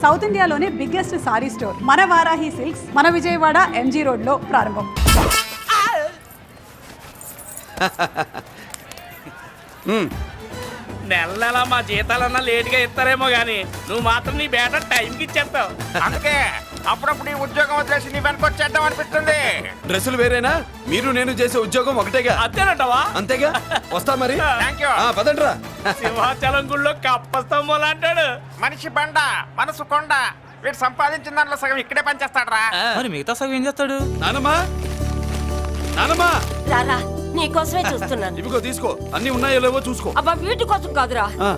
South ఇండియాలోనే biggest sorry store మన Varahi silks మన విజయవాడ ఎంజీ రోడ్ లో ప్రారంభం. నెల నెల మా జీతాలన్నా లేట్గా ఇస్తారేమో గానీ నువ్వు మాత్రం నీ బేట టైంకి ఇచ్చేస్తావు. అందుకే అప్పుడప్పుడు ఈ ఉద్యోగం వదిలేసి నీ వెనక వచ్చేద్దాం అనిపిస్తుంది. డ్రెస్సులు వేరేనా? మీరు నేను చేసే ఉద్యోగం ఒకటేగా. అంతేనంటావా? అంతేగా. వస్తా మరి. Thank you. పదండ్రా. సింహాచలం గుళ్ళో కప్పస్తంభం అంటాడు. మనిషి బండ మనసు కొండ. వీడు సంపాదించిన దాంట్లో సగం ఇక్కడే పనిచేస్తాడు రా. మరి మిగతా సగం ఏం చేస్తాడు? నానమ్మా, నానమ్మా, రారా నీకోసమే చూస్తున్నాను. ఇవిగో తీసుకో. అన్ని ఉన్నాయో లేవో చూసుకో. అబ్బా వీటి కోసం కాదురా, ఆ,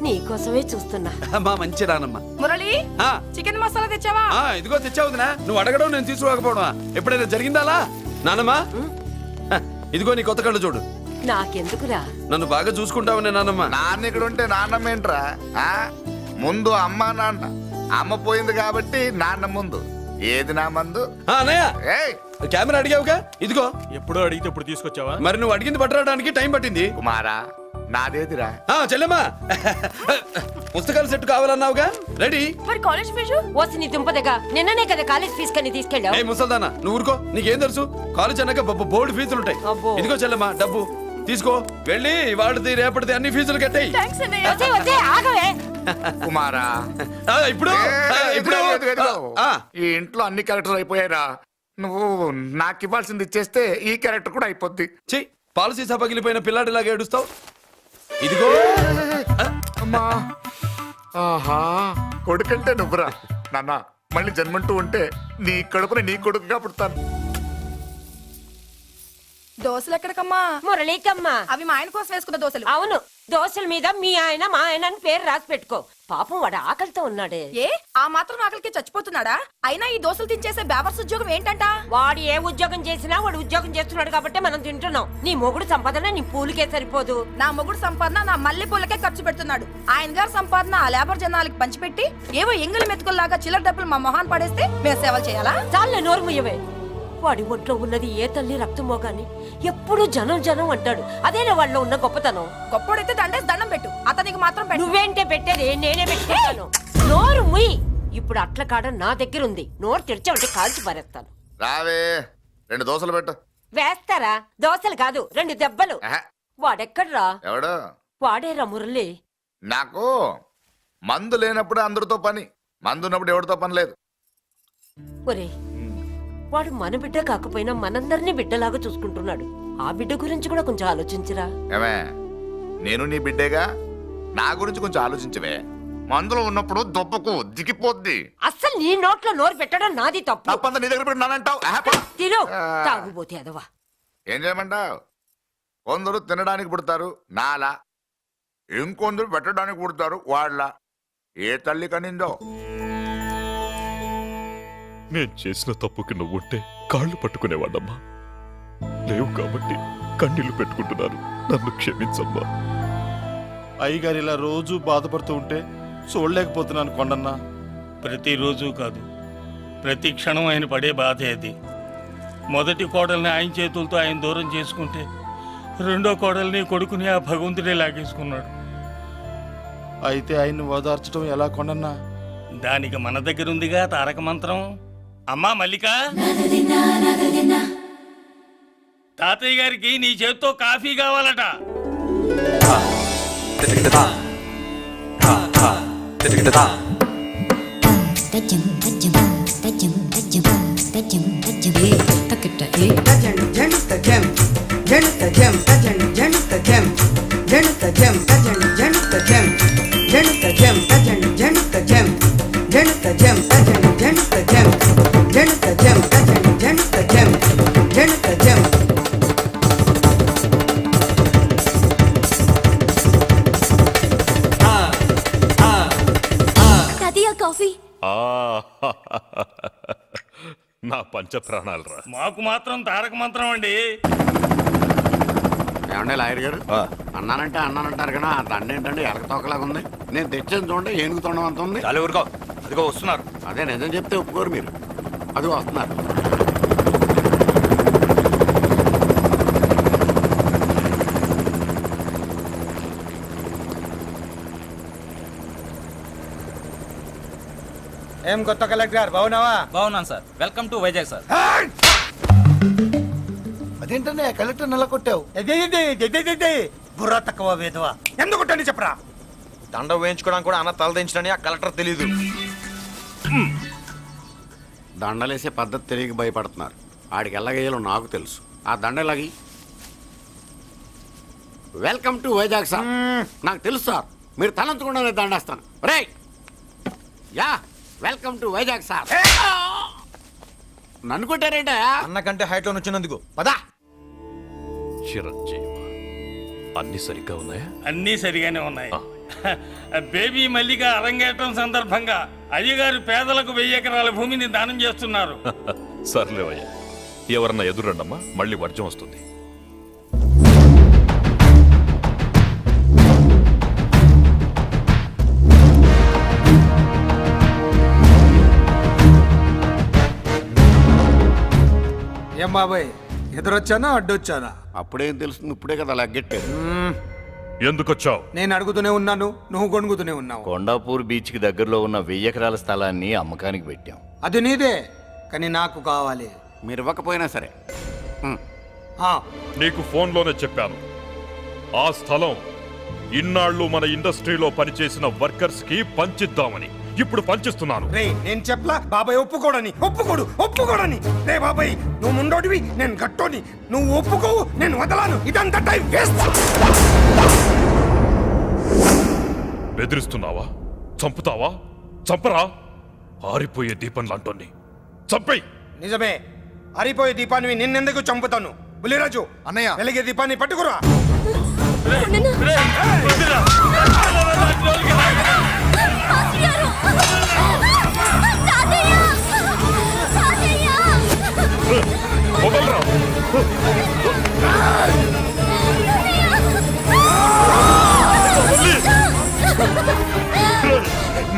నీకోసమే చూస్తున్నా. మా మంచి నానమ్మ. మురళి ఆ, చికెన్ మసాలా తెచ్చావా? ఇదిగో తెచ్చావుదినా. నువ్వు అడగడం నేను తీసుకోకపోవడమా? ఎప్పుడైనా జరిగిందాలా? నానమ్మా, ఇదిగో నీ కొత్త కళ్ళు చూడు. నాకెందుకురా? నన్ను బాగా చూసుకుంటావనే నానమ్మ. నాన్న ఇక్కడ ఉంటే నాన్నమ్మ ఏంట్రా? ముందు అమ్మ నాన్న. అమ్మ పోయింది కాబట్టి నాన్న ముందు. ఏది నా మందు? అన్నయ్య, ఏయ్ కెమెరా అడిగావుగా, ఇదిగో. ఎప్పుడో అడిగితే ఇప్పుడు తీసుకొచ్చావా? మరి నువ్వు అడిగింది పట్టడానికి టైం పట్టింది. కుమారా, నాదేదిరా? చెల్లెమ్మా, పుస్తకాల సెట్ కావాలన్నావుగా, రెడీ. మరి కాలేజ్ ఫీజు వచ్చి నీ దుంపదగా నిన్ననే కదా కాలేజ్ ఫీజు కని తీసుకెళ్ళావు. ఏ ముసల్దానా, నువ్వు ఊరుకో. నీకేం తెలుసు? కాలేజ్ అన్నాక బోర్డు ఫీజులు ఉంటాయి. అబ్బో. ఇదిగో చెల్లెమ్మా, డబ్బు తీసుకో. వెళ్ళి వాడిది రేపటిది అన్ని ఫీజులు కట్టాయి. వచ్చే వచ్చే ఆగవే. కుమారా, ఇప్పుడు ఇప్పుడు ఎదుగు, ఎదుగు, ఎదుగు. ఈ ఇంట్లో అన్ని క్యారెక్టర్లు అయిపోయారా? నువ్వు నాకు ఇవ్వాల్సింది ఇచ్చేస్తే ఈ క్యారెక్టర్ కూడా అయిపోద్ది. చెయ్యి. పాలసీ పగిలిపోయిన పిల్లాడిలాగా ఏడుస్తావు. ఇదిగో. అమ్మా, ఆహా, కొడుకంటే నువ్వురా నాన్న. మళ్ళీ జన్మంటూ ఉంటే నీ కడుపుని నీ కొడుకుగా పుడతాను. దోశలు ఎక్కడికమ్మా? మురళీకమ్మా. అవి మా ఆయన కోసం వేసుకున్న దోశలు. అవును, దోశల మీద మీ ఆయన మా ఆయన అని పేరు రాసి పెట్టుకో. పాపం వాడు ఆకలితో ఉన్నాడే. ఏ ఆ మాత్రం ఆకలికి చచ్చిపోతున్నాడా? అయినా ఈ దోశలు తినేసే బేవర్స్ ఉద్యోగం ఏంటంట? వాడు ఏ ఉద్యోగం చేసినా వాడు ఉద్యోగం చేస్తున్నాడు కాబట్టి మనం తింటున్నాం. నీ మొగుడు సంపాదన నీ పూలికే సరిపోదు. నా మొగుడు సంపాదన నా మల్లె పూలకే ఖర్చు పెడుతున్నాడు. ఆయన గారి సంపాదన ఆ లేబర్ జనాలకి పంచిపెట్టి ఏవో ఎంగిలి మెతుకుల్లాగా చిల్లర డబ్బులు మా మొహాన్ పడేస్తే మేము సేవలు చేయాలా? చాలే నోరు ముయ్యవే. వాడి ఒంట్లో ఉన్నది ఏ తల్లి రక్తమో గాని ఎప్పుడు జనం జనం అంటాడు. అదేనా వాళ్ళలో ఉన్న గొప్పతనం. గొప్పోడైతే దండేసి దండం పెట్టు, అతనికి మాత్రం పెట్టు. నువ్వేంటే పెట్టేది? నేనే పెట్టుకుంటాను. నోరు ముయ్యి. ఇప్పుడు అట్ల కాడ నా దగ్గర ఉంది. నోరు తెరిచావంటే కాల్చి పారేస్తాను. రావే, 2 దోశలు పెట్టు. వేస్తారా? దోశలు కాదు, 2 దెబ్బలు. ఆహా. వాడెక్కడ్రా? ఎవడు? వాడేరా మురళి. నాకు మందు లేనప్పుడు అందరితో పని, మందు ఉన్నప్పుడు ఎవరితో పని లేదు. ఒరే, వాడు మన బిడ్డ కాకపోయినా మనందరినీ బిడ్డలాగా చూసుకుంటున్నాడు. ఆ బిడ్డ గురించి కూడా కొంచెం ఆలోచించరా. ఏమే, నేను నీ బిడ్డేగా, నా గురించి కొంచెం ఆలోచించవే. మందులో ఉన్నప్పుడు దొప్పకు దిగిపోద్ది. అస్సలు నీ నోట్లో నోరు పెట్టడం నాది తప్పు. తప్పంతా నీ దగ్గర పెట్టినానంటావు. తిను తాగుబోతే అదవా. ఏం చేయమంటావు? కొందరు తినడానికి పుడతారు నాలా, ఇంకొందరు పెట్టడానికి పుడతారు వాళ్ళ. ఏ తల్లి కనిందో? నేను చేసిన తప్పుకి నువ్వుంటే కాళ్ళు పట్టుకునేవాడమ్మా. లేవు కాబట్టి కన్నీళ్లు పెట్టుకుంటున్నాను. నన్ను క్షమించమ్మా. అయ్యగారు ఇలా రోజు బాధపడుతూ ఉంటే చూడలేకపోతున్నాను కొండన్న. ప్రతిరోజు కాదు, ప్రతి క్షణం ఆయన పడే బాధే అది. మొదటి కోడల్ని ఆయన చేతులతో ఆయన దూరం చేసుకుంటే రెండో కోడల్ని కొడుకుని ఆ భగవంతుడే లాగేసుకున్నాడు. అయితే ఆయన్ని ఓదార్చడం ఎలా కొండన్న? దానికి మన దగ్గర ఉందిగా తారక మంత్రం. అమ్మా మల్లిక, తాతయ్య గారికి నీ చేత్తో కాఫీ కావాలట. కాఫీ నా పంచ ప్రాణాలు రా. మాకు మాత్రం తారక మంత్రం అండి. ఏమంటే లాయర్ గారు, అన్నానంటారు కదా, ఆ దండ ఏంటంటే ఎలకతోకలాగా ఉంది. నేను తెచ్చాను చూడండి, ఏనుగు తొండం అంత ఉంది. చాలు ఊరుకో. అదిగో వస్తున్నారు. అదే నిజం చెప్తే ఒప్పుకోరు మీరు. అది వస్తున్నారు. ఏం కొత్త కలెక్టర్ బాగున్నావా? బాగున్నాను sir. Welcome to Vizag sir. అదేంటనే కలెక్టర్ నెల కొట్టావు? బుర్ర తక్కువ వేదవా, ఎందుకు కొట్టండి చెప్పరా? దండ వేయించుకోవడానికి కూడా అన్న తలదించడని ఆ కలెక్టర్ తెలీదు. దండలేసే పద్ధతి తెలియక భయపడుతున్నారు. ఆడికి ఎలాగేయాలో నాకు తెలుసు. ఆ దండలాగి వెల్కమ్ టు వైజాగ్ సార్. నాకు తెలుసు సార్, మీరు తలంచకుండానే దండేస్తాను. రే యా వెల్కమ్ టు వైజాగ్ సార్. నన్ను కొట్టారేంటా? అన్నకంటే హైట్ లో వచ్చినందుకు పదా. చిరంజీవి అన్ని సరిగ్గా ఉన్నాయా? అన్నీ సరిగానే ఉన్నాయి. బేబీ మల్లిక అరంగేట్రం సందర్భంగా అయ్యగారు పేదలకు 1000 ఎకరాల భూమిని దానం చేస్తున్నారు. సర్లేవయ్యా, ఎవరన్నా ఎదురండమ్మా, మళ్ళీ వర్జం వస్తుంది. ఏం బాబాయ్, ఎదురొచ్చానా అడ్డొచ్చానా? అప్పుడేం తెలుస్తుంది, ఇప్పుడే కదా లగ్గెట్టారు. ఎందుకొచ్చావు? నేను అడుగుతూనే ఉన్నాను, నువ్వు గొణుగుతూనే ఉన్నావు. కొండాపూర్ బీచ్కి దగ్గరలో ఉన్న 1000 ఎకరాల స్థలాన్ని అమ్మకానికి పెట్టాం. అది నీదే, కానీ నాకు కావాలి. మీరు ఇవ్వకపోయినా సరే. నీకు ఫోన్లోనే చెప్పాను, ఆ స్థలం ఇన్నాళ్ళు మన ఇండస్ట్రీలో పనిచేసిన వర్కర్స్ కి పంచిద్దామని. ఇప్పుడు పంచిస్తున్నాను. రే నేను చెప్పలా బాబాయ్ ఒప్పుకోడని? ఒప్పుకోడని. రే బాబాయ్, నువ్వు ముండోడివి, నేను గట్టోని. నువ్వు ఒప్పుకోవు, నేను వదలాను. ఇదంతా టైం వేస్ట్. బెదిరిస్తున్నావా? చంపుతావా? చంపరా? ఆరిపోయే దీపం లాంటోని చంపేయ్. నిజమే, ఆరిపోయే దీపాన్ని నిన్నెందుకు చంపుతాను? బుల్లిరాజు అన్నయ్య, వెలిగే దీపాన్ని పట్టుకురా. వదలరా.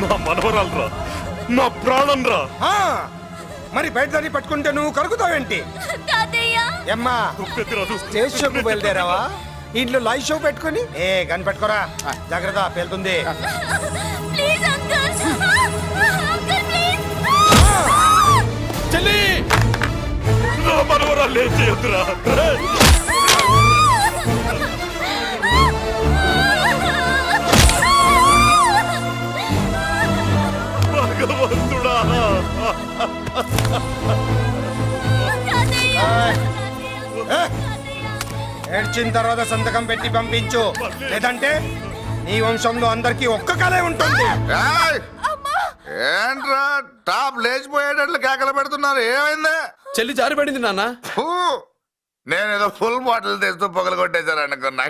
నా మనవరాలరా, నా ప్రాణం రా. మరి బయట దాన్ని పట్టుకుంటే నువ్వు కరుగుతావేంటి? అమ్మా స్టేజ్ షోకు బయలుదేరావా? ఇంట్లో లైవ్ షో పెట్టుకుని కనిపెట్టుకోరా, జాగ్రత్త పేలుతుంది. చెల్లి, నా మనవరాలు ఏం చేయొద్దురా. భగవంతుడా, ఏడ్చిన తర్వాత సంతకం పెట్టి పంపించు, లేదంటే నీ వంశంలో అందరికీ ఒక్క కలే ఉంటుంది. ఏంట్రా టాప్ లేచిపోయేటట్లు కేకలు పెడుతున్నారు? ఏమైంది? చెల్లి జారిపడింది నాన్న. నేనేదో ఫుల్ బాటిల్ తెస్తూ పొగలు కొట్టేశారు అనుకున్నా.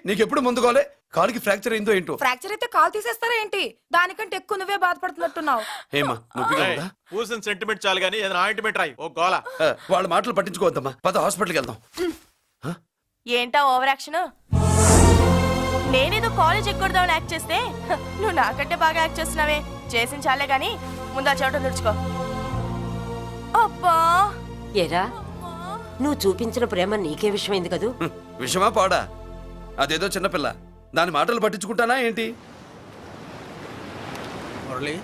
నీకెప్పుడు ముందుకోలే? కాలుకి ఫ్రాక్చర్ అయిందో ఏంటో. ఫ్రాక్చర్ అయితే కాల్ తీసేస్తారా ఏంటి? దానికంటే ఎక్కువ నువ్వే బాధపడుతున్నట్టున్నావు. ఏమా నొప్పిగా ఉందా? పూసిన సెంటిమెంట్ చాలు గానీ ఏదైనా ఆయింట్మెంట్ రాయి. ఓ గోల. వాళ్ళ మాటలు పట్టించుకోవద్దమ్మా, పద హాస్పిటల్కి వెళ్దాం. ఏంటా ఓవర్ యాక్షన్? నేనేదో కాలేజ్ ఎక్కడదామని యాక్ట్ చేస్తే నువ్వు నాకంటే బాగా యాక్ట్ చేస్తున్నావే. చేసిన చాలే గాని ముందు ఆ చోట తుడుచుకో. అబ్బా, ఏరా, నువ్వు చూపించిన ప్రేమ నీకే విషయమైంది కదూ. విషమా పాడా? అదేదో చిన్నపిల్ల, దాని మాటలు పట్టించుకుంటానా ఏంటి? మురళి,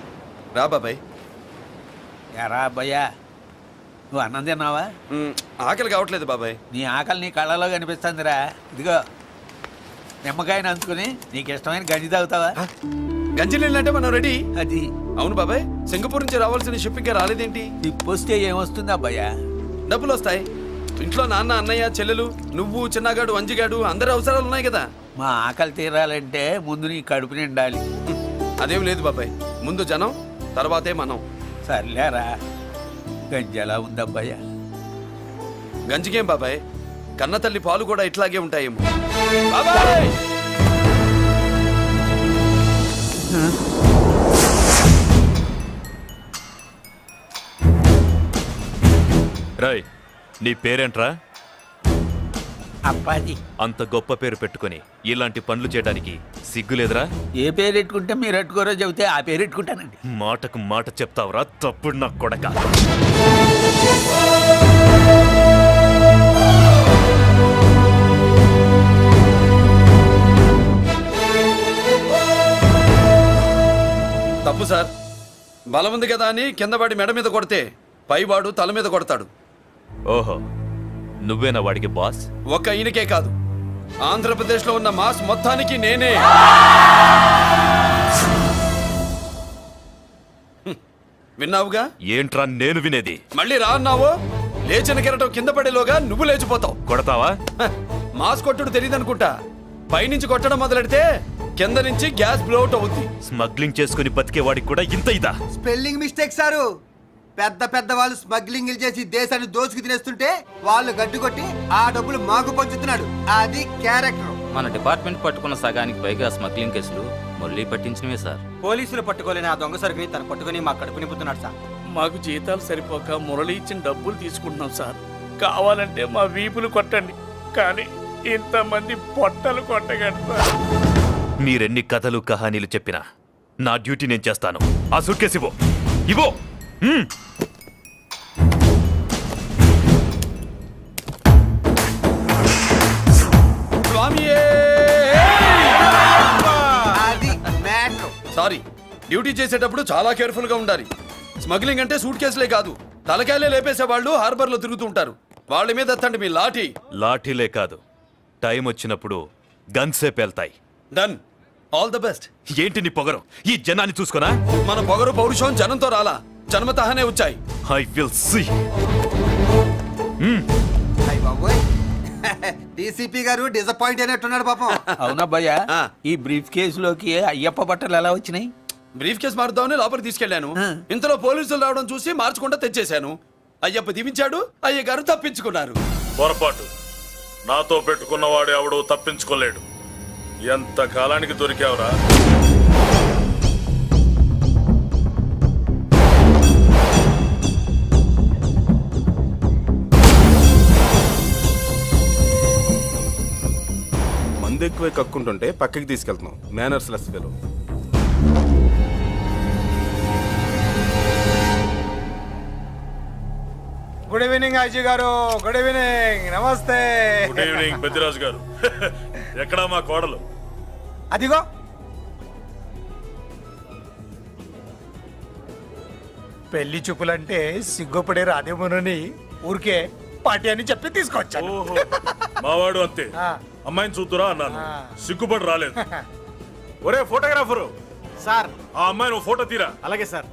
రా బాబాయ్. ఎరా అబ్బాయ్యా, నువ్వు అన్నం తిన్నావా? ఆకలి కావట్లేదు బాబాయ్. నీ ఆకలి నీ కళ్ళలో కనిపిస్తుందిరా. ఇదిగో నిమ్మకాయని అంచుకుని నీకు ఇష్టమైన గంజి తాగుతావా? గంజి నీళ్ళంటే మనం రెడీ. అది అవును బాబాయ్, సింగపూర్ నుంచి రావాల్సిన షిప్పింగ్ రాలేదేంటి? తిప్పొస్తే ఏమొస్తుంది అబ్బాయ్యా? డబ్బులు వస్తాయి. ఇంట్లో నాన్న, అన్నయ్య, చెల్లెలు, నువ్వు, చిన్నగాడు, అంజిగాడు, అందరి అవసరాలు ఉన్నాయి కదా. మా ఆకలి తీరాలంటే ముందు నీ కడుపు నిండాలి. అదేం లేదు బాబాయ్, ముందు జనం, తర్వాతే మనం. సర్లేరా, గంజి ఎలా ఉంది అబ్బాయ్యా? గంజికేం బాబాయ్, కన్న తల్లి పాలు కూడా ఇట్లాగే ఉంటాయేమో. బాబాయ్, రాయ్, నీ పేరేంట్రా? అప్పాజీ. అంత గొప్ప పేరు పెట్టుకొని ఇలాంటి పనులు చేయడానికి సిగ్గులేదురా? ఏ పేరు పెట్టుకుంటే మీరు ఎట్టుకోరో చెబితే ఆ పేరు పెట్టుకుంటానండి. మాటకు మాట చెప్తావురా తప్పుడు నా కొడక. తప్పు సార్, బలం ఉంది కదా అని కిందవాడి మెడ మీద కొడితే పైవాడు తల మీద కొడతాడు. ఓహో, నువ్వేనా వాడికి బాస్? ఒక్క ఈయనకే కాదు, ఆంధ్రప్రదేశ్లో ఉన్న మాస్ మొత్తానికి నేనే. విన్నావుగా? ఏంట్రా నేను వినేది? మళ్ళీ రా అన్నావు, లేచిన కెరటం కింద పడేలోగా నువ్వు లేచిపోతావు. కొడతావా? మాస్ కొట్టుడు తెలియదనుకుంటా. పైనుంచి కొట్టడం మొదలెడితే కింద నుంచి గ్యాస్ బ్లౌట్ అవుద్ది. స్మగ్లింగ్ చేసుకుని బతికే వాడికి కూడా ఇంత ఇదా? Spelling mistake sir. పెద్ద పెద్ద వాళ్ళు స్మగ్లింగ్ చేసి దేశాన్ని దోచుకు తినేస్తుంటే వాళ్ళు గడ్డు కొట్టి ఆ డబ్బులు మాకు పంచుతున్నాడు. అది క్యారెక్టర్. మన డిపార్ట్మెంట్ పట్టుకున్న సగానికి పైగా స్మగ్లింగ్ కేసులు మురళి పట్టించినవే సార్. పోలీసులు పట్టుకోలేని ఆ దొంగ సరుకుని తను పట్టుకుని మా కడుపు నింపుతున్నాడు సార్. మాకు జీతాలు సరిపోక మురళి ఇచ్చిన డబ్బులు తీసుకుంటున్నాం సార్. కావాలంటే మా వీపులు కొట్టండి, కానీ ఇంతమంది పొట్టలు కొట్టగండి సార్. మీరెన్ని కథలు కహానీలు చెప్పినా నా డ్యూటీ నేను చేస్తాను. ఆ సూట్కేస్ ఇవ్వు, ఇవ్వు. అది మ్యాటర్. సారీ, డ్యూటీ చేసేటప్పుడు చాలా కేర్ఫుల్ గా ఉండాలి. స్మగ్లింగ్ అంటే సూట్ కేసులే కాదు, తలకాయలే లేపేసే వాళ్ళు హార్బర్ లో తిరుగుతూ ఉంటారు. వాళ్ళ మీద ఎత్తండి మీ లాఠీ. లాఠీలే కాదు, టైం వచ్చినప్పుడు గన్సే పేల్తాయి. డన్. All the best. ఏంటి నీ పొగరు? ఈ జనాన్ని చూసుకోనా? మన పొగరు పౌరుషం జనంతో రాలా, జన్మతహనే వచ్చాయి. I will see. డీసీపీ గారు డిసప్పాయింట్ అయినట్టున్నాడు పాపం. అవునా భయ్య, ఈ బ్రీఫ్ కేసులోకి అయ్యప్ప బట్టలు ఎలా వచ్చినాయి? బ్రీఫ్ కేసు మారుద్దామని లోపలికి తీసుకెళ్లాను. ఇంతలో పోలీసులు రావడం చూసి మార్చకుండా తెచ్చేశాను. అయ్యప్ప దీవించాడు, అయ్య గారు తప్పించుకున్నారు. పొరపాటు. నాతో పెట్టుకున్నవాడు ఎవడో తప్పించుకోలేడు. ఎంత కాలానికి దొరికావురా? మందు ఎక్కువ కక్కుంటుంటే పక్కకి తీసుకెళ్తున్నాం. Manners less fellow. Good evening Ajay garu. Good evening. నమస్తే. Good evening Peddiraju garu. ఎక్కడా మా కోడలు? అదిగో. పెళ్లి చూపులంటే సిగ్గుపడే రాదేమోనని ఊరికే పార్టీ అని చెప్పి తీసుకొచ్చాను. మావాడు అంతే. అమ్మాయిని చూద్దురా అన్నాను, సిగ్గుపడి రాలేదు. ఒరే ఫోటోగ్రాఫరు సార్, ఆ అమ్మాయిని ఓ ఫోటో తీరా. అలాగే sir.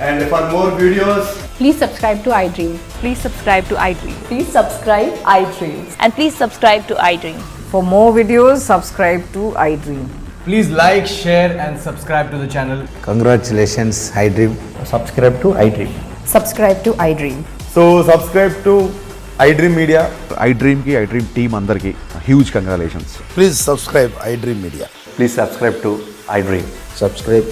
And for more videos, Please subscribe to iDream. Please subscribe to iDream. Please subscribe iDream. And please subscribe to iDream. For more videos, subscribe to iDream. Please like, share and subscribe to the channel. congratulations, iDream. Subscribe to iDream. Subscribe to iDream. So subscribe to iDream Media. iDream ki iDream team andarki huge congratulations. Please subscribe iDream Media. Please subscribe to iDream. Subscribe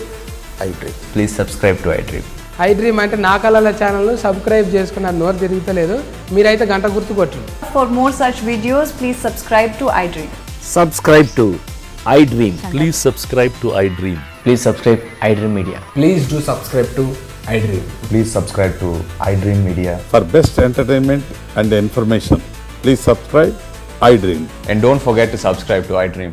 iDream. Please subscribe to iDream. iDream అంటే నా కళల channel subscribe చేసుకున్న నోరు తిరుగుతలేదు. మీరైతే గంట గుర్తు కొట్టండి. For more such videos, please subscribe to iDream. Subscribe to iDream. Please subscribe to iDream. Please subscribe iDream Media. Please do subscribe to iDream. Please subscribe to iDream Media. For best entertainment and information, please subscribe iDream. And don't forget to subscribe to iDream.